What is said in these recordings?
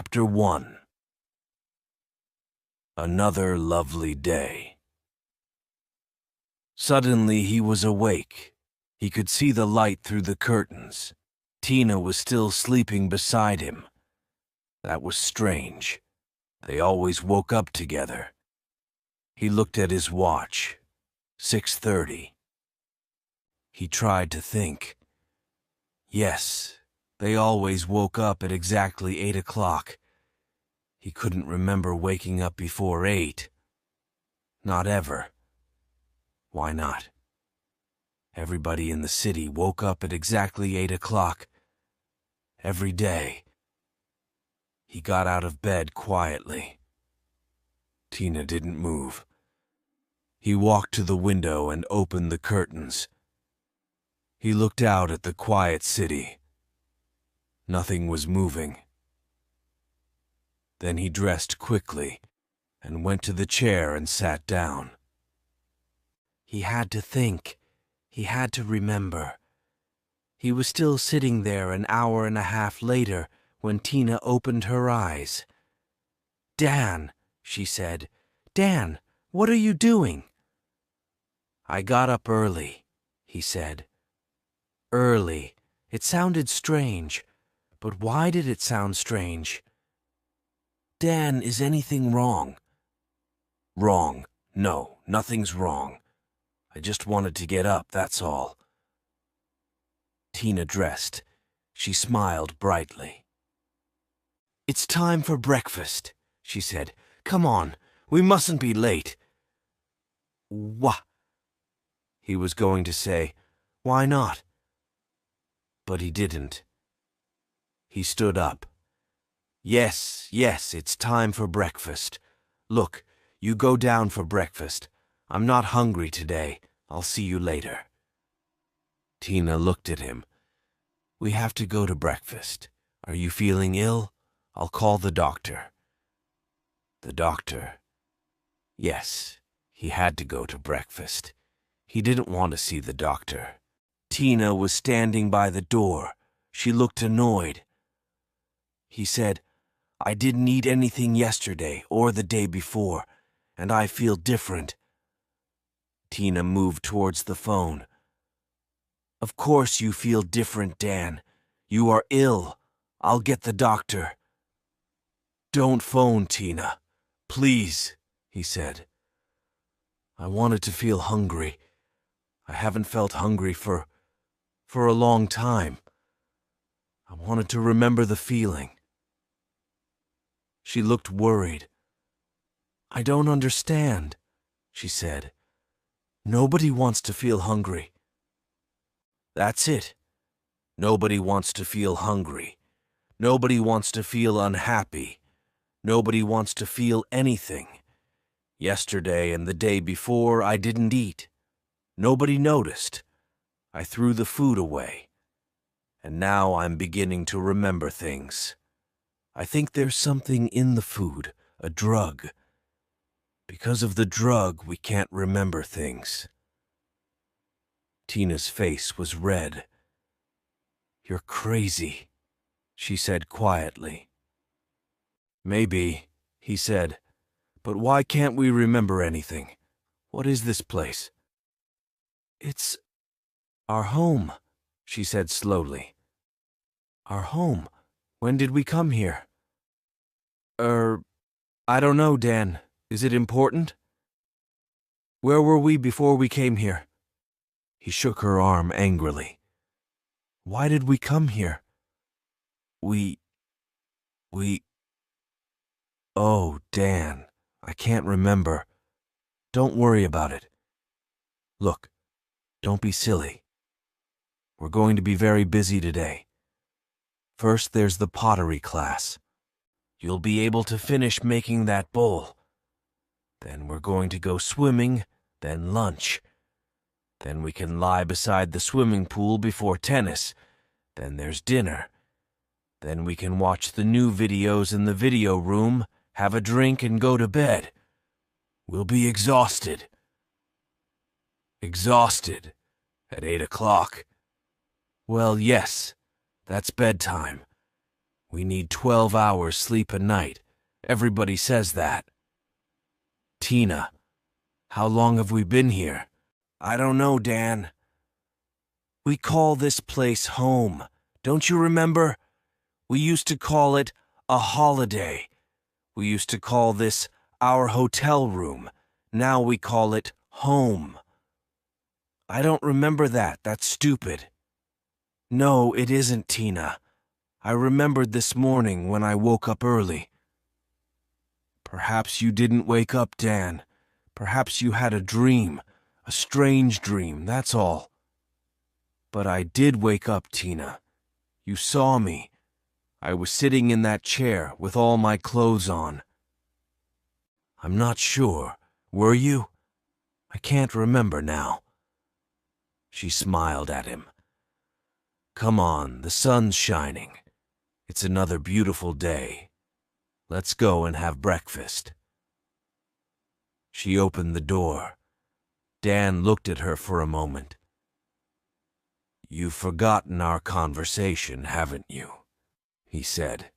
Chapter 1. Another lovely day. Suddenly he was awake. He could see the light through the curtains. Tina was still sleeping beside him. That was strange. They always woke up together. He looked at his watch. 6:30. He tried to think. Yes, they always woke up at exactly 8 o'clock. He couldn't remember waking up before 8. Not ever. Why not? Everybody in the city woke up at exactly 8 o'clock. Every day. He got out of bed quietly. Tina didn't move. He walked to the window and opened the curtains. He looked out at the quiet city. Nothing was moving. Then he dressed quickly and went to the chair and sat down. He had to think. He had to remember. He was still sitting there an hour and a half later when Tina opened her eyes. "Dan," she said. "Dan, what are you doing?" "I got up early," he said. Early. It sounded strange. But why did it sound strange? "Dan, is anything wrong?" "Wrong? No, nothing's wrong. I just wanted to get up, that's all." Tina dressed. She smiled brightly. "It's time for breakfast," she said. "Come on, we mustn't be late." "Wha?" He was going to say, "Why not?" But he didn't. He stood up. Yes, it's time for breakfast. Look, you go down for breakfast. I'm not hungry today. I'll see you later." Tina looked at him. "We have to go to breakfast. Are you feeling ill? I'll call the doctor." The doctor. Yes, he had to go to breakfast. He didn't want to see the doctor. Tina was standing by the door. She looked annoyed. He said, "I didn't eat anything yesterday or the day before, and I feel different." Tina moved towards the phone. "Of course you feel different, Dan. You are ill. I'll get the doctor." "Don't phone, Tina. Please," he said. "I wanted to feel hungry. I haven't felt hungry for a long time. I wanted to remember the feeling." She looked worried. "I don't understand," she said. "Nobody wants to feel hungry." "That's it. Nobody wants to feel hungry. Nobody wants to feel unhappy. Nobody wants to feel anything. Yesterday and the day before, I didn't eat. Nobody noticed. I threw the food away. And now I'm beginning to remember things. I think there's something in the food, a drug. Because of the drug, we can't remember things." Tina's face was red. "You're crazy," she said quietly. "Maybe," he said. "But why can't we remember anything? What is this place?" "It's our home," she said slowly. "Our home. When did we come here?" I don't know, Dan. Is it important?" "Where were we before we came here?" He shook her arm angrily. "Why did we come here?" We... Oh, Dan, I can't remember. Don't worry about it. Look, don't be silly. We're going to be very busy today. First, there's the pottery class. You'll be able to finish making that bowl. Then we're going to go swimming, then lunch. Then we can lie beside the swimming pool before tennis. Then there's dinner. Then we can watch the new videos in the video room, have a drink, and go to bed. We'll be exhausted. Exhausted at 8 o'clock. Well, yes, that's bedtime. We need 12 hours sleep a night. Everybody says that. Tina, how long have we been here? I don't know, Dan. We call this place home. Don't you remember? We used to call it a holiday. We used to call this our hotel room. Now we call it home. I don't remember that. That's stupid. No, it isn't, Tina. I remembered this morning when I woke up early. Perhaps you didn't wake up, Dan. Perhaps you had a dream, a strange dream, that's all. But I did wake up, Tina. You saw me. I was sitting in that chair with all my clothes on. I'm not sure. Were you? I can't remember now. She smiled at him. Come on, the sun's shining. It's another beautiful day. Let's go and have breakfast. She opened the door. Dan looked at her for a moment. You've forgotten our conversation, haven't you? He said.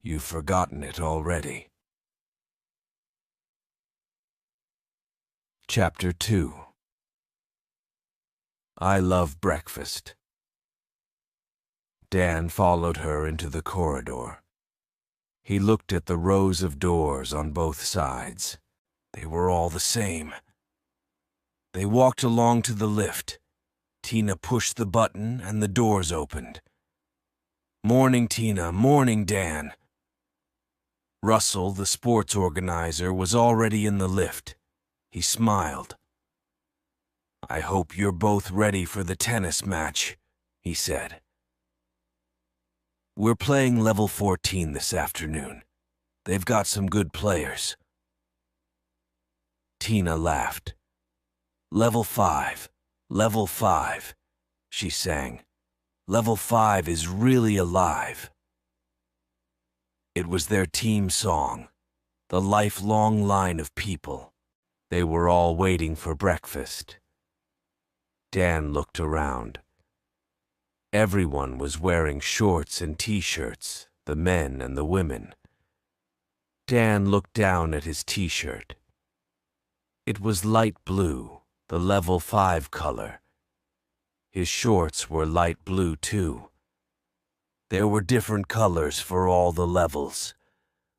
You've forgotten it already. Chapter 2. I love breakfast. Dan followed her into the corridor. He looked at the rows of doors on both sides. They were all the same. They walked along to the lift. Tina pushed the button and the doors opened. Morning, Tina. Morning, Dan. Russell, the sports organizer, was already in the lift. He smiled. I hope you're both ready for the tennis match, he said. We're playing level 14 this afternoon. They've got some good players. Tina laughed. Level 5, level 5, she sang. Level 5 is really alive. It was their team song, the lifelong line of people. They were all waiting for breakfast. Dan looked around. Everyone was wearing shorts and t-shirts, the men and the women. Dan looked down at his t-shirt. It was light blue, the level 5 color. His shorts were light blue too. There were different colors for all the levels.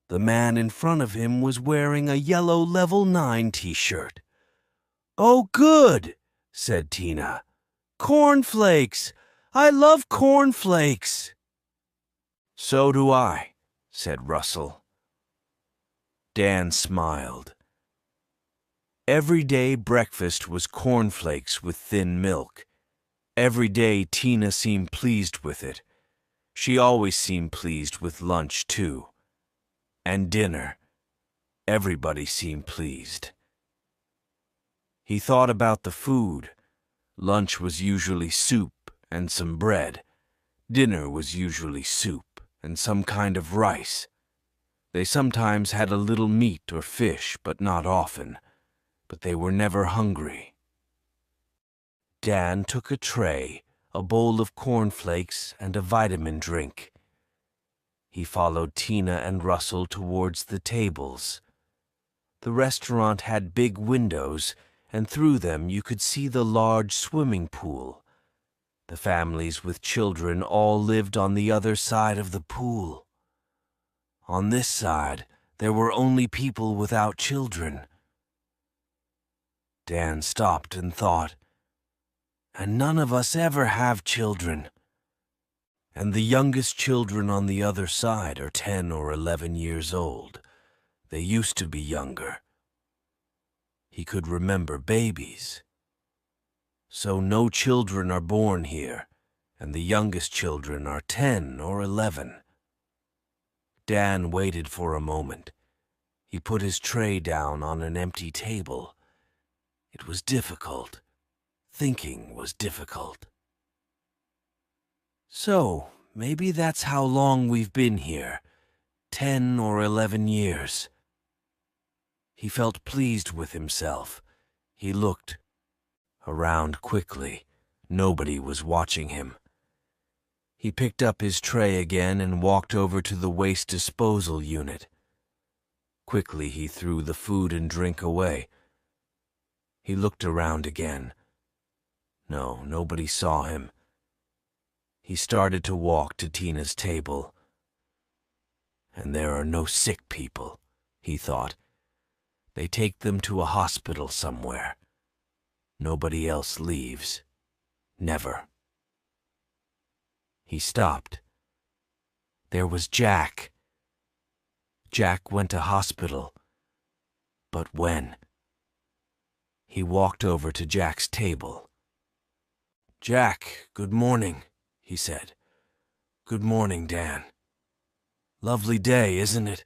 The man in front of him was wearing a yellow level 9 t-shirt. Oh, good, said Tina. Cornflakes! I love cornflakes. So do I, said Russell. Dan smiled. Every day breakfast was cornflakes with thin milk. Every day Tina seemed pleased with it. She always seemed pleased with lunch, too. And dinner. Everybody seemed pleased. He thought about the food. Lunch was usually soup and some bread. Dinner was usually soup and some kind of rice. They sometimes had a little meat or fish, but not often. But they were never hungry. Dan took a tray, a bowl of cornflakes, and a vitamin drink. He followed Tina and Russell towards the tables. The restaurant had big windows, and through them you could see the large swimming pool. The families with children all lived on the other side of the pool. On this side, there were only people without children. Dan stopped and thought, and none of us ever have children. And the youngest children on the other side are 10 or 11 years old. They used to be younger. He could remember babies. So no children are born here, and the youngest children are 10 or 11. Dan waited for a moment. He put his tray down on an empty table. It was difficult. Thinking was difficult. So, maybe that's how long we've been here, 10 or 11 years. He felt pleased with himself. He looked around quickly. Nobody was watching him. He picked up his tray again and walked over to the waste disposal unit. Quickly he threw the food and drink away. He looked around again. No, nobody saw him. He started to walk to Tina's table. And there are no sick people, he thought. They take them to a hospital somewhere. Nobody else leaves. Never. He stopped. There was Jack. Jack went to hospital. But when? He walked over to Jack's table. "Jack, good morning," he said. "Good morning, Dan. Lovely day, isn't it?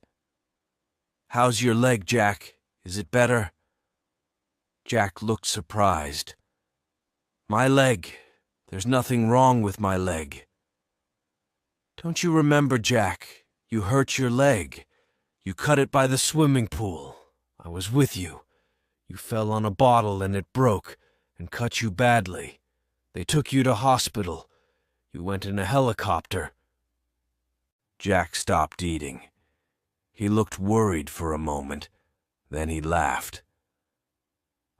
How's your leg, Jack? Is it better?" Jack looked surprised. "My leg. There's nothing wrong with my leg." "Don't you remember, Jack? You hurt your leg. You cut it by the swimming pool. I was with you. You fell on a bottle and it broke and cut you badly. They took you to hospital. You went in a helicopter." Jack stopped eating. He looked worried for a moment. Then he laughed.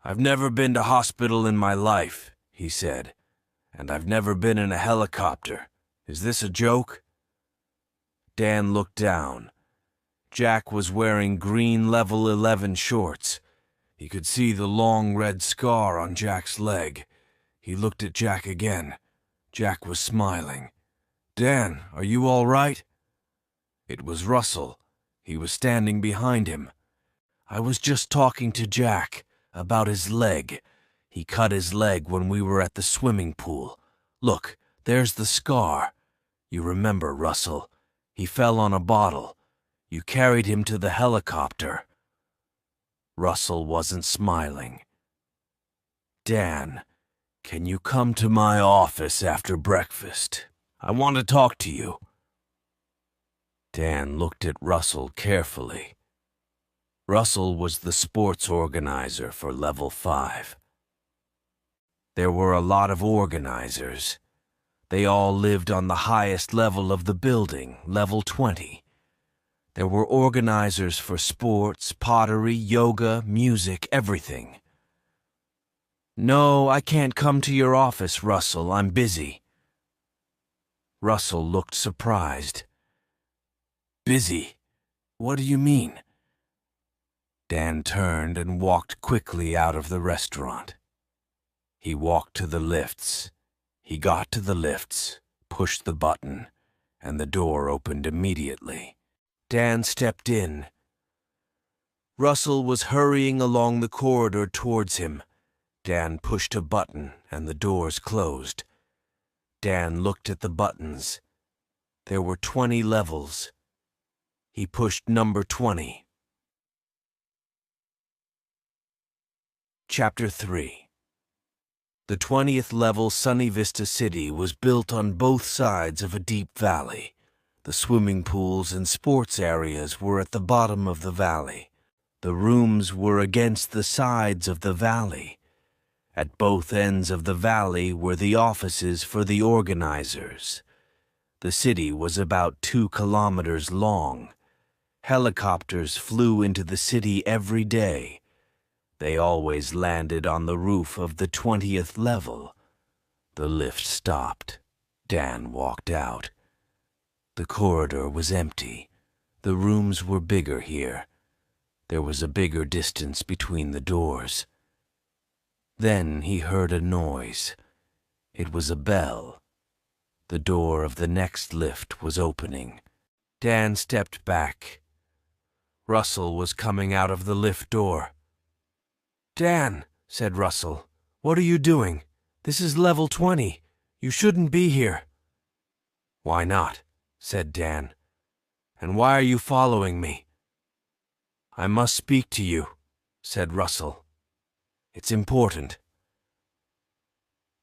"I've never been to hospital in my life," he said. "And I've never been in a helicopter. Is this a joke?" Dan looked down. Jack was wearing green level 11 shorts. He could see the long red scar on Jack's leg. He looked at Jack again. Jack was smiling. "Dan, are you all right?" It was Russell. He was standing behind him. "I was just talking to Jack about his leg. He cut his leg when we were at the swimming pool. Look, there's the scar. You remember, Russell. He fell on a bottle. You carried him to the helicopter." Russell wasn't smiling. "Dan, can you come to my office after breakfast? I want to talk to you." Dan looked at Russell carefully. Russell was the sports organizer for Level 5. There were a lot of organizers. They all lived on the highest level of the building, Level 20. There were organizers for sports, pottery, yoga, music, everything. "No, I can't come to your office, Russell. I'm busy." Russell looked surprised. "Busy? What do you mean?" Dan turned and walked quickly out of the restaurant. He walked to the lifts. He got to the lifts, pushed the button, and the door opened immediately. Dan stepped in. Russell was hurrying along the corridor towards him. Dan pushed a button and the doors closed. Dan looked at the buttons. There were 20 levels. He pushed number 20. Chapter 3. The 20th level Sunny Vista City was built on both sides of a deep valley. The swimming pools and sports areas were at the bottom of the valley. The rooms were against the sides of the valley. At both ends of the valley were the offices for the organizers. The city was about 2 kilometers long. Helicopters flew into the city every day. They always landed on the roof of the 20th level. The lift stopped. Dan walked out. The corridor was empty. The rooms were bigger here. There was a bigger distance between the doors. Then he heard a noise. It was a bell. The door of the next lift was opening. Dan stepped back. Russell was coming out of the lift door. "Dan," said Russell, "what are you doing? This is level 20. You shouldn't be here." "Why not?" said Dan. "And why are you following me?" "I must speak to you," said Russell. "It's important."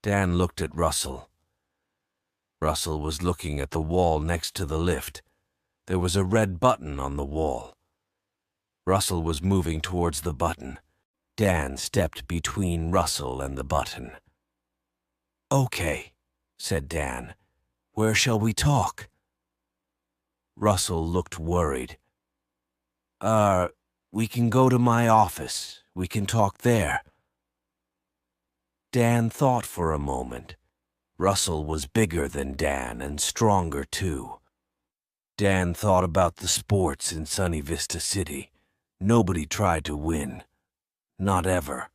Dan looked at Russell. Russell was looking at the wall next to the lift. There was a red button on the wall. Russell was moving towards the button. Dan stepped between Russell and the button. "Okay," said Dan. Where shall we talk? Russell looked worried. We can go to my office. We can talk there. Dan thought for a moment. Russell was bigger than Dan and stronger too. Dan thought about the sports in Sunny Vista City. Nobody tried to win. Not ever.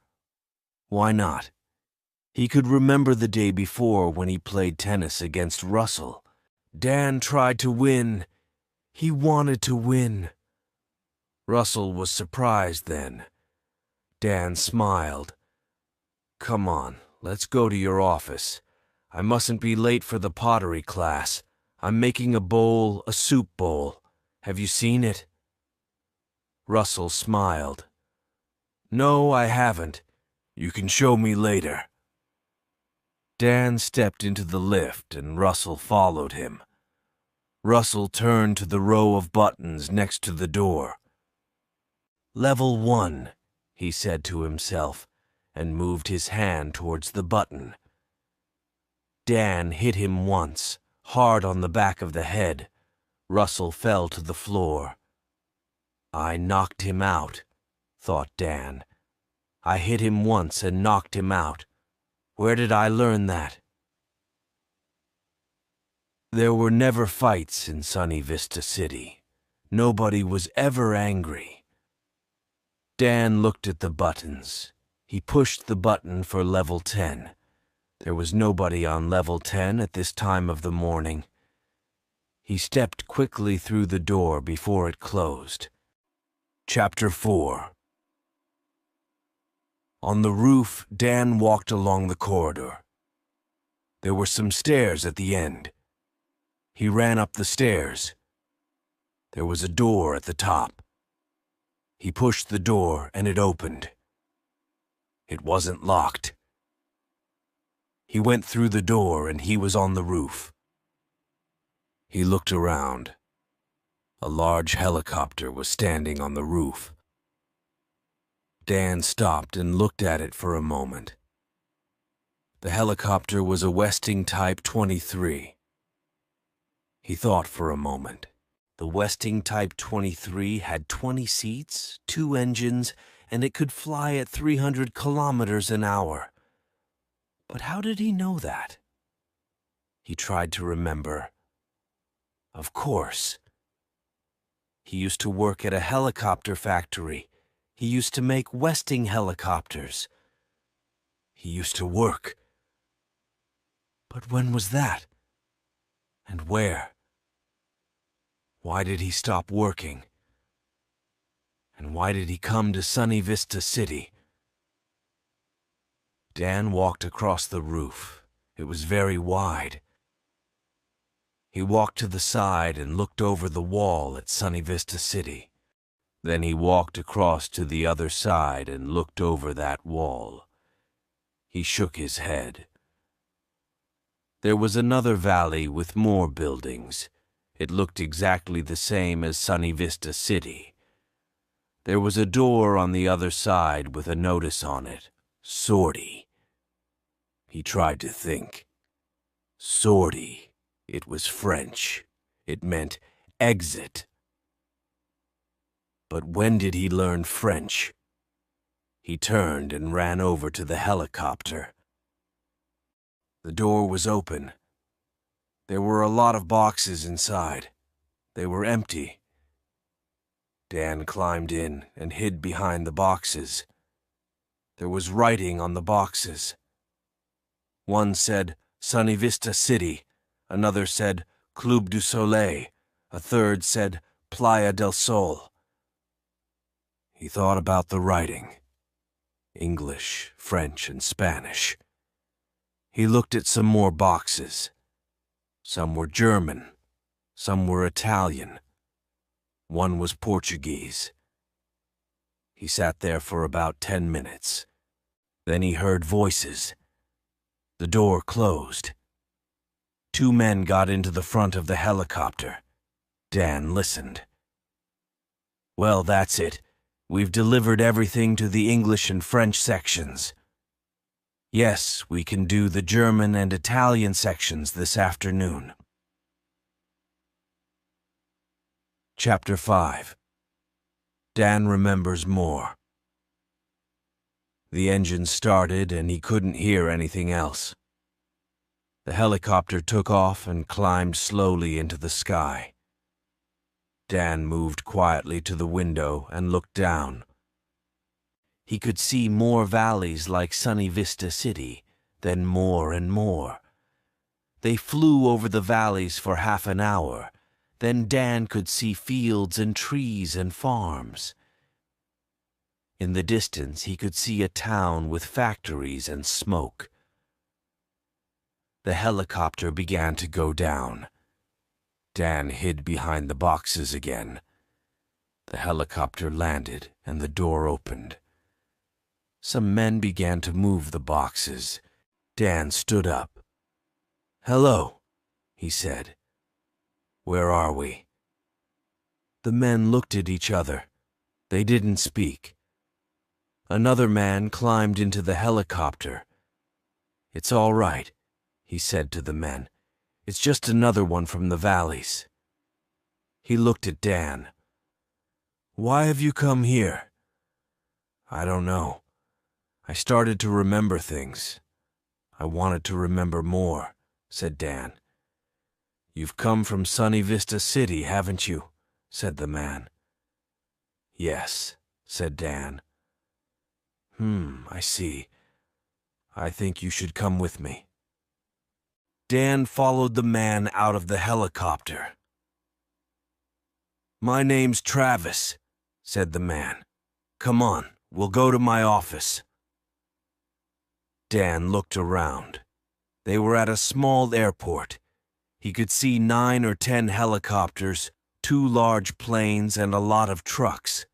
Why not? He could remember the day before when he played tennis against Russell. Dan tried to win. He wanted to win. Russell was surprised then. Dan smiled. Come on, let's go to your office. I mustn't be late for the pottery class. I'm making a soup bowl. Have you seen it? Russell smiled. No, I haven't. You can show me later. Dan stepped into the lift and Russell followed him. Russell turned to the row of buttons next to the door. Level 1, he said to himself, and moved his hand towards the button. Dan hit him once, hard on the back of the head. Russell fell to the floor. I knocked him out, thought Dan. I hit him once and knocked him out. Where did I learn that? There were never fights in Sunny Vista City. Nobody was ever angry. Dan looked at the buttons. He pushed the button for level 10. There was nobody on level 10 at this time of the morning. He stepped quickly through the door before it closed. Chapter 4. On the roof, Dan walked along the corridor. There were some stairs at the end. He ran up the stairs. There was a door at the top. He pushed the door and it opened. It wasn't locked. He went through the door and he was on the roof. He looked around. A large helicopter was standing on the roof. Dan stopped and looked at it for a moment. The helicopter was a Westing Type 23. He thought for a moment. The Westing Type 23 had 20 seats, 2 engines, and it could fly at 300 kilometers an hour. But how did he know that? He tried to remember. Of course. He used to work at a helicopter factory. He used to make Westing helicopters. He used to work. But when was that? And where? Why did he stop working? And why did he come to Sunny Vista City? Dan walked across the roof. It was very wide. He walked to the side and looked over the wall at Sunny Vista City. Then he walked across to the other side and looked over that wall. He shook his head. There was another valley with more buildings. It looked exactly the same as Sunny Vista City. There was a door on the other side with a notice on it, Sortie. He tried to think. Sortie. It was French. It meant exit. But when did he learn French? He turned and ran over to the helicopter. The door was open. There were a lot of boxes inside. They were empty. Dan climbed in and hid behind the boxes. There was writing on the boxes. One said, Sunny Vista City. Another said, Club du Soleil. A third said, Playa del Sol. He thought about the writing. English, French, and Spanish. He looked at some more boxes. Some were German. Some were Italian. One was Portuguese. He sat there for about 10 minutes. Then he heard voices. The door closed. 2 men got into the front of the helicopter. Dan listened. Well, that's it. We've delivered everything to the English and French sections. Yes, we can do the German and Italian sections this afternoon. Chapter 5. Dan remembers more. The engine started and he couldn't hear anything else. The helicopter took off and climbed slowly into the sky. Dan moved quietly to the window and looked down. He could see more valleys like Sunny Vista City, then more and more. They flew over the valleys for half an hour. Then Dan could see fields and trees and farms. In the distance, he could see a town with factories and smoke. The helicopter began to go down. Dan hid behind the boxes again. The helicopter landed and the door opened. Some men began to move the boxes. Dan stood up. "Hello," he said. "Where are we?" The men looked at each other. They didn't speak. Another man climbed into the helicopter. "It's all right," he said to the men. "It's just another one from the valleys." He looked at Dan. "Why have you come here?" "I don't know. I started to remember things. I wanted to remember more," said Dan. "You've come from Sunny Vista City, haven't you?" said the man. "Yes," said Dan. I see. I think you should come with me." Dan followed the man out of the helicopter. "My name's Travis," said the man. "Come on, we'll go to my office." Dan looked around. They were at a small airport. He could see 9 or 10 helicopters, 2 large planes, and a lot of trucks.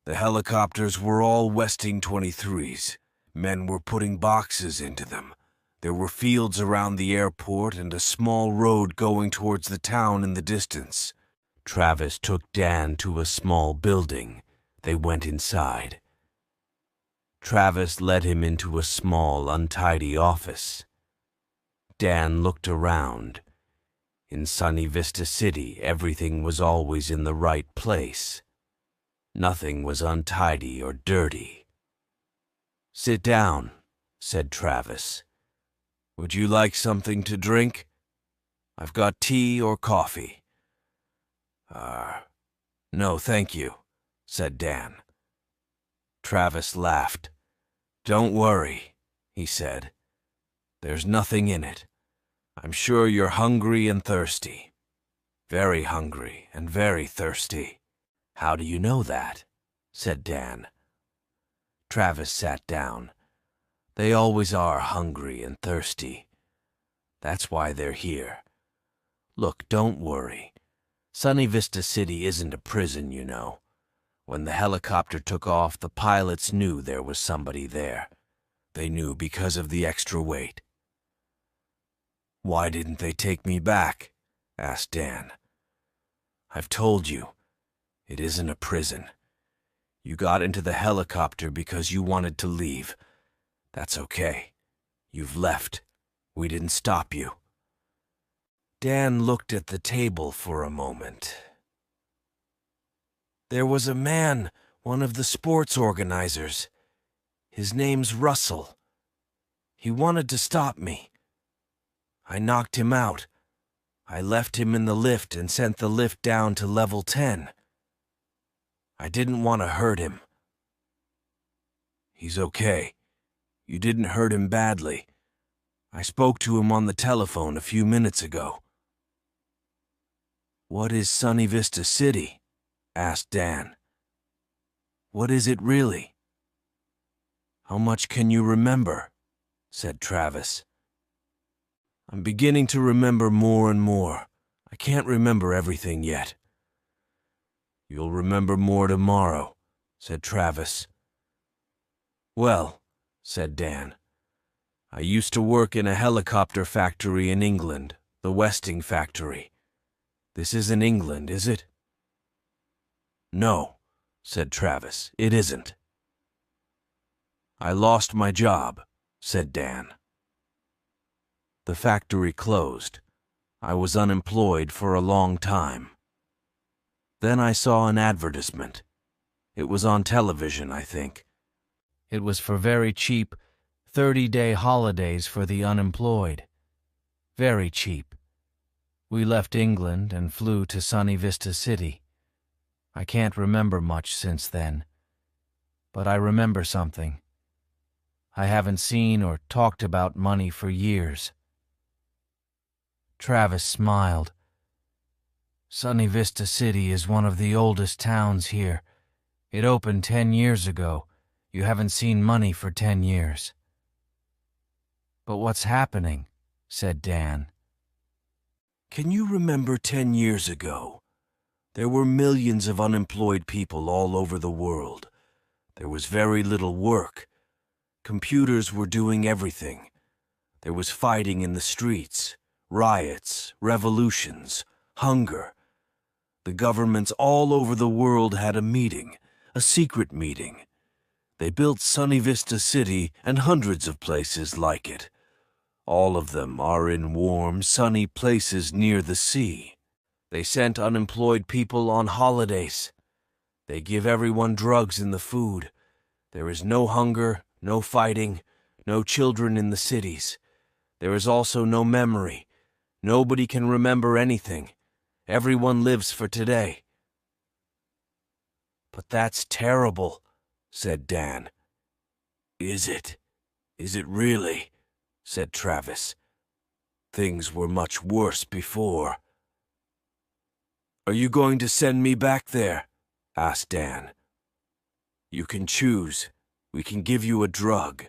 The helicopters were all Westing 23s. Men were putting boxes into them. There were fields around the airport and a small road going towards the town in the distance. Travis took Dan to a small building. They went inside. Travis led him into a small, untidy office. Dan looked around. In Sunny Vista City, everything was always in the right place. Nothing was untidy or dirty. "Sit down," said Travis. "Would you like something to drink? I've got tea or coffee." No, thank you," said Dan. Travis laughed. "Don't worry," he said. "There's nothing in it. I'm sure you're hungry and thirsty. Very hungry and very thirsty." "How do you know that?" said Dan. Travis sat down. "They always are hungry and thirsty. That's why they're here. Look, don't worry. Sunny Vista City isn't a prison, you know. When the helicopter took off, the pilots knew there was somebody there. They knew because of the extra weight." "Why didn't they take me back?" asked Dan. "I've told you. It isn't a prison. You got into the helicopter because you wanted to leave. That's okay. You've left. We didn't stop you." Dan looked at the table for a moment. "There was a man, one of the sports organizers. His name's Russell. He wanted to stop me. I knocked him out. I left him in the lift and sent the lift down to level 10. I didn't want to hurt him." "He's okay. You didn't hurt him badly. I spoke to him on the telephone a few minutes ago." "What is Sunny Vista City?" asked Dan. "What is it really?" "How much can you remember?" said Travis. "I'm beginning to remember more and more. I can't remember everything yet." "You'll remember more tomorrow," said Travis. "Well," said Dan, "I used to work in a helicopter factory in England, the Westing factory. This isn't England, is it?" "No," said Travis, "it isn't." "I lost my job," said Dan. "The factory closed. I was unemployed for a long time." Then I saw an advertisement. It was on television, I think. It was for very cheap 30-day holidays for the unemployed. Very cheap. We left England and flew to Sunny Vista City. I can't remember much since then, but I remember something. I haven't seen or talked about money for years. Travis smiled. Sunny Vista City is one of the oldest towns here. It opened 10 years ago. You haven't seen money for 10 years. But what's happening? Said Dan. Can you remember 10 years ago? There were millions of unemployed people all over the world. There was very little work. Computers were doing everything. There was fighting in the streets, riots, revolutions, hunger. The governments all over the world had a meeting, a secret meeting. They built Sunny Vista City and hundreds of places like it. All of them are in warm, sunny places near the sea. They sent unemployed people on holidays. They give everyone drugs in the food. There is no hunger, no fighting, no children in the cities. There is also no memory. Nobody can remember anything. Everyone lives for today. But that's terrible, said Dan. Is it? Is it really? Said Travis. Things were much worse before. Are you going to send me back there? Asked Dan. You can choose. We can give you a drug.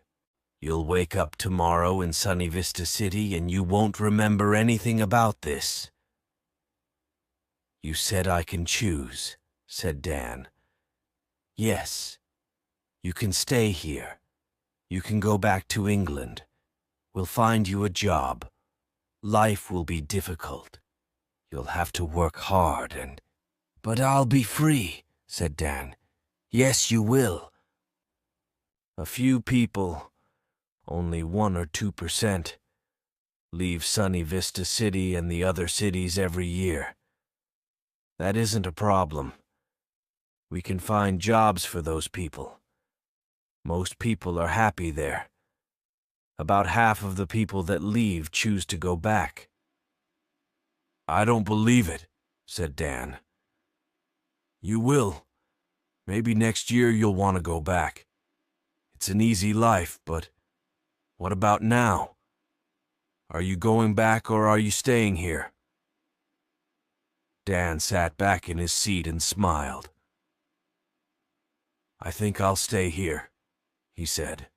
You'll wake up tomorrow in Sunny Vista City and you won't remember anything about this. You said I can choose, said Dan. Yes. You can stay here. You can go back to England. We'll find you a job. Life will be difficult. You'll have to work hard and... But I'll be free, said Dan. Yes, you will. A few people, only 1 or 2%, leave Sunny Vista City and the other cities every year. That isn't a problem. We can find jobs for those people. Most people are happy there. About half of the people that leave choose to go back. I don't believe it, said Dan. You will. Maybe next year you'll want to go back. It's an easy life, but what about now? Are you going back or are you staying here? Dan sat back in his seat and smiled. I think I'll stay here, he said.